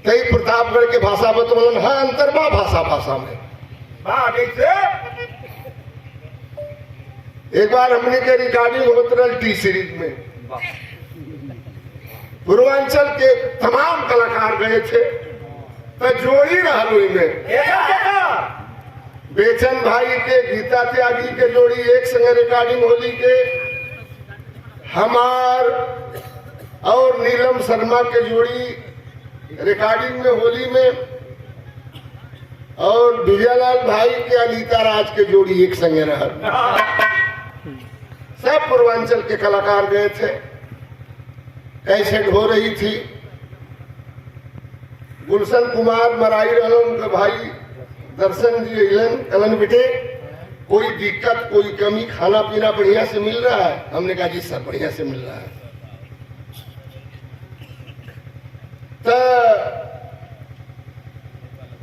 कई प्रतापगढ़ के भाषा बतौलन। हाँ, अंतर बा भाषा भाषा में। एक बार हमने के रिकॉर्डिंग होत रहा टी सीरीज में, पूर्वांचल के तमाम कलाकार गए थे, तो जोड़ी रहा में बेचन भाई के, गीता त्यागी के जोड़ी एक संग रिकॉर्डिंग होली के, हमार और नीलम शर्मा के जोड़ी रिकॉर्डिंग में होली में, और विजयलाल भाई के अनीता राज के जोड़ी एक संगे रहा। सब पूर्वांचल के कलाकार गए थे। कैसेट हो रही थी, गुलशन कुमार मराई रहलन के भाई दर्शन जी अलन, कलन बेटे कोई दिक्कत कोई कमी, खाना पीना बढ़िया से मिल रहा है? हमने कहा जी सब बढ़िया से मिल रहा है। तो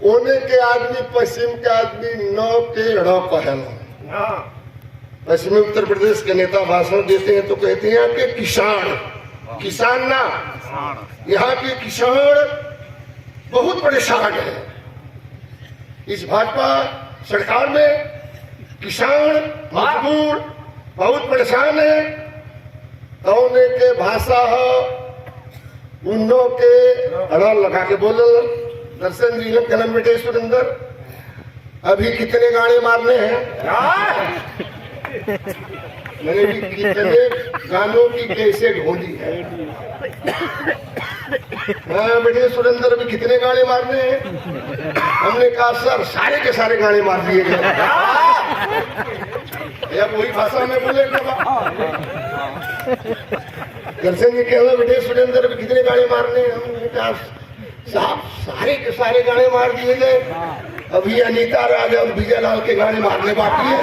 ओने के आदमी पश्चिम के आदमी नौ के ढ़ कहला। पश्चिमी उत्तर प्रदेश के नेता भाषण देते हैं तो कहते हैं कि किसान, किसान ना, यहाँ के किसान बहुत परेशान है। इस भाजपा सरकार में किसान मजदूर बहुत परेशान है। तौने के भाषा हो उन्नो के अड़ा लगा के बोलल। दर्शन जी लोग कलम बेटे सुरेंद्र अभी कितने गाने मारने हैं? मैंने भी कितने गानों की कैसे ढूंढी है। हाँ बेटे सुरेंद्र अभी कितने गाने मारने हैं? हमने कहा सर सारे के सारे गाने मार दिए गए। या वही भाषा में बोले दर्शन जी कहना बेटे सुरेंद्र अभी कितने गाने मारने हैं? हमने कहा साहब सारे के सारे गाने मार दिए गए, अभी अनीता राज और विजयलाल के गाने मारने बाकी है।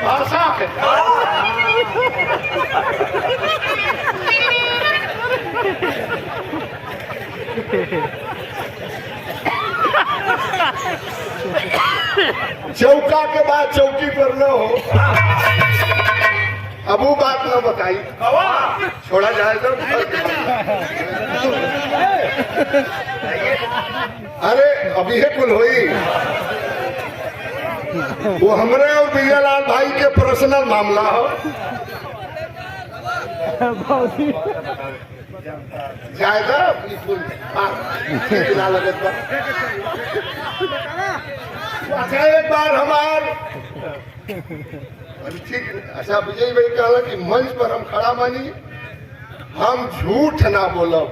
भाषा है। चौका के बाद चौकी पर न हो, अब वो बात न बताई, छोड़ा जाए तो। अरे अभी है कुल हुई वो हमरे और विजयलाल भाई के पर्सनल मामला हो। जाएगा बिल्कुल अच्छा। एक बार हमार ठीक अच्छा विजय भाई कहला कि मंच पर हम खड़ा मानी, हम झूठ ना बोलब।